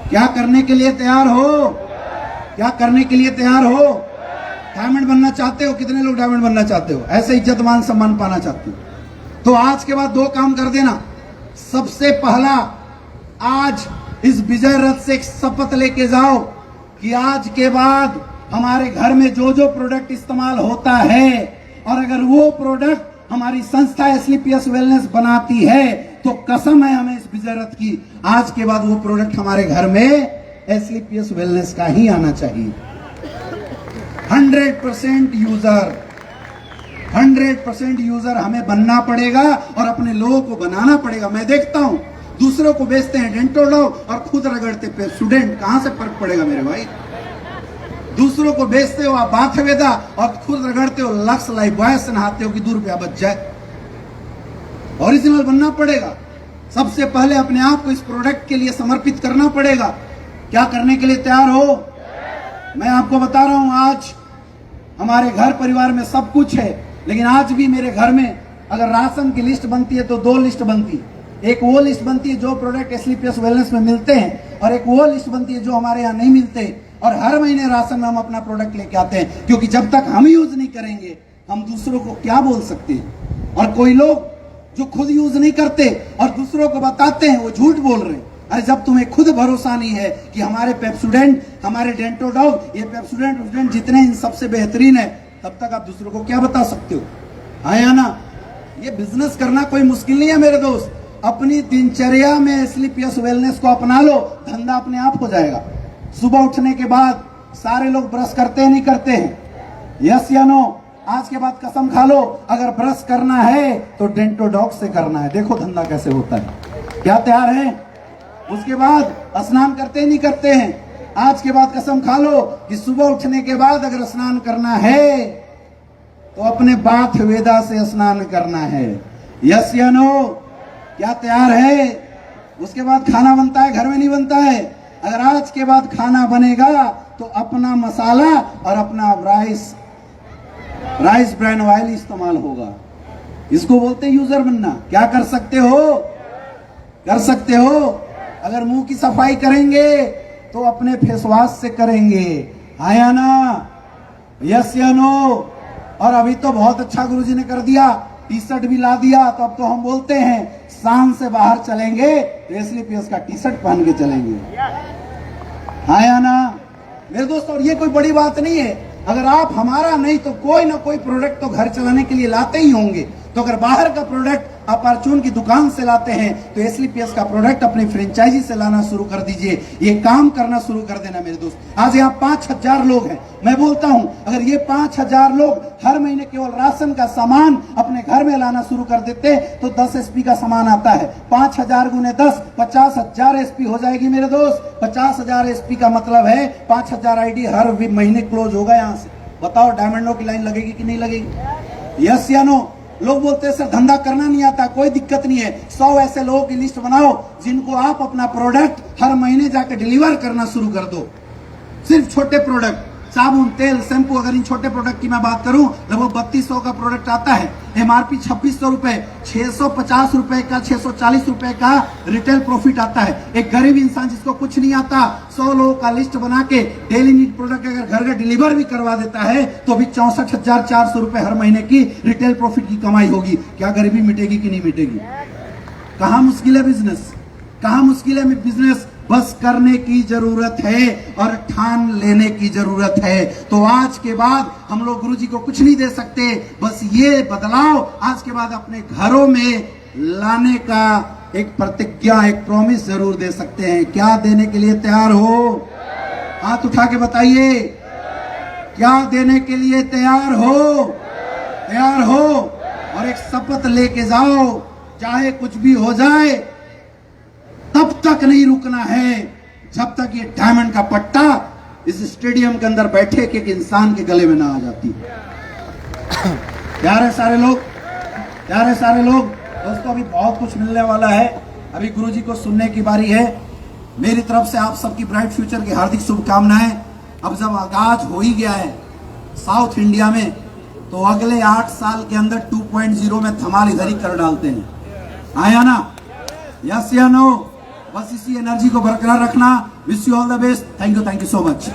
क्या करने के लिए तैयार हो? क्या करने के लिए तैयार हो? डायमंड बनना चाहते हो? कितने लोग डायमंड बनना चाहते हो? ऐसे इज्जत मान सम्मान पाना चाहते हो? तो आज के बाद 2 काम कर देना। सबसे पहला, आज इस विजय रथ से एक शपथ लेके जाओ कि आज के बाद हमारे घर में जो जो प्रोडक्ट इस्तेमाल होता है, और अगर वो प्रोडक्ट हमारी संस्था एसलीपीएस वेलनेस बनाती है, तो कसम है हमें इस विजय रथ की, आज के बाद वो प्रोडक्ट हमारे घर में एसलीपीएस वेलनेस का ही आना चाहिए। 100% यूजर, 100% यूजर हमें बनना पड़ेगा और अपने लोगों को बनाना पड़ेगा। मैं देखता हूं दूसरों को बेचते हैं डेंटोडॉग और खुद रगड़ते पे स्टूडेंट, कहां से फर्क पड़ेगा मेरे भाई? दूसरों को बेचते हो आप बाथवेदा और खुद रगड़ते हो लक्स लाइफ बॉय से नहाते हो कि 2 रुपया बच जाए। ओरिजिनल बनना पड़ेगा। सबसे पहले अपने आप को इस प्रोडक्ट के लिए समर्पित करना पड़ेगा। क्या करने के लिए तैयार हो? मैं आपको बता रहा हूं, आज हमारे घर परिवार में सब कुछ है, लेकिन आज भी मेरे घर में अगर राशन की लिस्ट बनती है तो 2 लिस्ट बनती है। एक वो लिस्ट बनती है जो प्रोडक्ट एसलीपीएस वेलनेस में मिलते हैं, और एक वो लिस्ट बनती है जो हमारे यहाँ नहीं मिलते। और हर महीने राशन में हम अपना प्रोडक्ट लेके आते हैं, क्योंकि जब तक हम यूज नहीं करेंगे हम दूसरों को क्या बोल सकते हैं। और कोई लोग जो खुद यूज नहीं करते और दूसरों को बताते हैं, वो झूठ बोल रहे हैं। अरे जब तुम्हें खुद भरोसा नहीं है कि हमारे पेप्सोडेंट, हमारे डेंटोडॉग, ये पेप्सोडेंट जितने इन सबसे बेहतरीन है, तब तक आप दूसरों को क्या बता सकते हो? हाँ या ना? ये बिजनेस करना कोई मुश्किल नहीं है मेरे दोस्त। अपनी दिनचर्या में स्लीपियस वेलनेस को अपना लो, धंधा अपने आप हो जाएगा। सुबह उठने के बाद सारे लोग ब्रश करते हैं नहीं करते हैं? यस या नो? आज के बाद कसम खा लो, अगर ब्रश करना है तो डेंटोडॉग से करना है। देखो धंधा कैसे होता है। क्या तैयार है? उसके बाद स्नान करते नहीं करते हैं? आज के बाद कसम खा लो कि सुबह उठने के बाद अगर स्नान करना है तो अपने बाथ वेदा से स्नान करना है। यस या नो? क्या तैयार है? उसके बाद खाना बनता है, घर में नहीं बनता है। अगर आज के बाद खाना बनेगा तो अपना मसाला और अपना राइस ब्रांड ऑयल इस्तेमाल होगा। इसको बोलते हैं यूजर बनना। क्या कर सकते हो? कर सकते हो। अगर मुंह की सफाई करेंगे तो अपने फेस वॉश से करेंगे। हाँ या ना? यस या नो? और अभी तो बहुत अच्छा गुरुजी ने कर दिया, टी शर्ट भी ला दिया। तो अब तो हम बोलते हैं शान से बाहर चलेंगे तो स्लीपियस का टी शर्ट पहन के चलेंगे। हाँ या ना? मेरे दोस्त, और ये कोई बड़ी बात नहीं है। अगर आप हमारा नहीं तो कोई ना कोई प्रोडक्ट तो घर चलाने के लिए लाते ही होंगे। तो अगर बाहर का प्रोडक्ट आप परचून की दुकान से लाते हैं तो स्लीपियस का प्रोडक्ट अपनी फ्रेंचाइजी से लाना शुरू कर दीजिए। ये काम करना शुरू कर देना मेरे दोस्त। आज यहाँ 5000 लोग हैं। मैं बोलता हूँ अगर ये 5000 लोग हर महीने केवल राशन का सामान अपने घर में लाना शुरू कर देते तो 10 SP का सामान आता है। 5000 गुने 10 50,000 SP हो जाएगी मेरे दोस्त। 50,000 SP का मतलब है 5000 ID हर महीने क्लोज होगा यहाँ से। बताओ डायमंडों की लाइन लगेगी कि नहीं लगेगी? यस या नो? लोग बोलते हैं सर धंधा करना नहीं आता। कोई दिक्कत नहीं है। 100 ऐसे लोगों की लिस्ट बनाओ जिनको आप अपना प्रोडक्ट हर महीने जाकर डिलीवर करना शुरू कर दो। सिर्फ छोटे प्रोडक्ट, साबुन, तेल, शैम्पू। अगर इन छोटे प्रोडक्ट की मैं बात करूं, लगभग 3200 का प्रोडक्ट आता है। MRP 2600 रुपए, 650 रुपए का, 640 रुपए का रिटेल प्रॉफिट आता है। एक गरीब इंसान जिसको कुछ नहीं आता 100 लोगों का लिस्ट बना के डेली नीड प्रोडक्ट अगर घर का डिलीवर भी करवा देता है तो भी 64,400 रुपए हर महीने की रिटेल प्रॉफिट की कमाई होगी। क्या गरीबी मिटेगी कि नहीं मिटेगी? कहां मुश्किल है बिजनेस? कहां मुश्किल है बिजनेस? बस करने की जरूरत है और ठान लेने की जरूरत है। तो आज के बाद हम लोग गुरुजी को कुछ नहीं दे सकते, बस ये बदलाव आज के बाद अपने घरों में लाने का एक प्रतिज्ञा, एक प्रॉमिस जरूर दे सकते हैं। क्या देने के लिए तैयार हो? हाथ उठा के बताइए। क्या देने के लिए तैयार हो? तैयार हो? और एक शपथ लेके जाओ, चाहे कुछ भी हो जाए तब तक नहीं रुकना है जब तक ये डायमंड का पट्टा इस स्टेडियम के अंदर बैठे एक इंसान के गले में ना आ जाती। प्यारे सारे लोग, प्यारे सारे लोग, दोस्तों अभी बहुत कुछ मिलने वाला है। अभी गुरुजी को सुनने की बारी है। मेरी तरफ से आप सबकी ब्राइट फ्यूचर की हार्दिक शुभकामनाएं। अब जब आगाज हो ही गया है साउथ इंडिया में तो अगले 8 साल के अंदर 2.0 में धमाल इधर ही कर डालते हैं। आया ना? यस या नो? बस इसी एनर्जी को बरकरार रखना। Wish you all the best. Thank you so much.